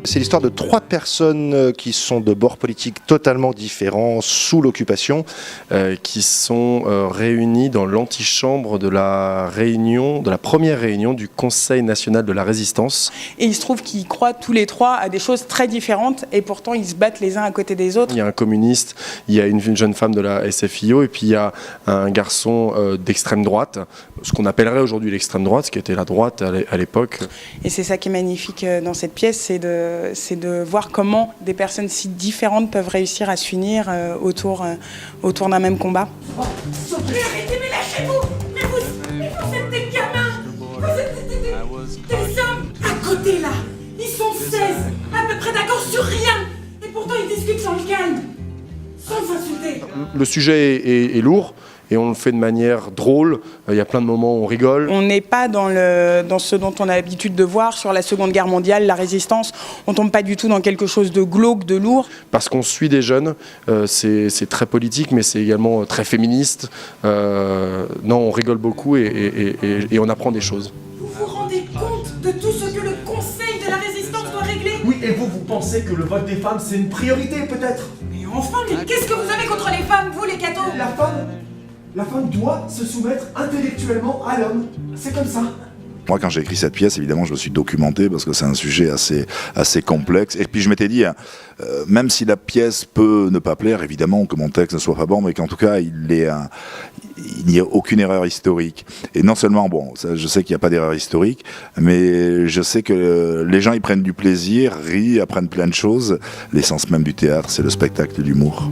C'est l'histoire de 3 personnes qui sont de bords politiques totalement différents sous l'occupation. Qui sont réunis dans l'antichambre de la première réunion du Conseil national de la résistance. Et il se trouve qu'ils croient tous les 3 à des choses très différentes et pourtant ils se battent les uns à côté des autres. Il y a un communiste, il y a une jeune femme de la SFIO et puis il y a un garçon d'extrême droite, ce qu'on appellerait aujourd'hui l'extrême droite, ce qui était la droite à l'époque. Et c'est ça qui est magnifique dans cette pièce, c'est de voir comment des personnes si différentes peuvent réussir à s'unir autour d'un même combat. Oh, arrêtez, mais lâchez-vous! Mais vous êtes des gamins! Vous êtes des hommes! À côté là, ils sont 16, à peu près d'accord sur rien! Et pourtant ils discutent sans le calme, sans s'insulter. Le sujet est lourd. Et on le fait de manière drôle, il y a plein de moments où on rigole. On n'est pas dans ce dont on a l'habitude de voir sur la Seconde Guerre mondiale, la résistance. On tombe pas du tout dans quelque chose de glauque, de lourd. Parce qu'on suit des jeunes, c'est très politique, mais c'est également très féministe. Non, on rigole beaucoup et on apprend des choses. Vous vous rendez compte de tout ce que le Conseil de la Résistance doit régler? Oui, et vous pensez que le vote des femmes, c'est une priorité, peut-être? Mais enfin, mais qu'est-ce que vous avez contre les femmes, vous les cathos? La femme doit se soumettre intellectuellement à l'homme. C'est comme ça. Moi, quand j'ai écrit cette pièce, évidemment, je me suis documenté parce que c'est un sujet assez complexe. Et puis, je m'étais dit, même si la pièce peut ne pas plaire, évidemment, que mon texte ne soit pas bon, mais qu'en tout cas, il n'y a aucune erreur historique. Et non seulement, bon, ça, je sais qu'il n'y a pas d'erreur historique, mais je sais que les gens y prennent du plaisir, rient, apprennent plein de choses. L'essence même du théâtre, c'est le spectacle, l'humour.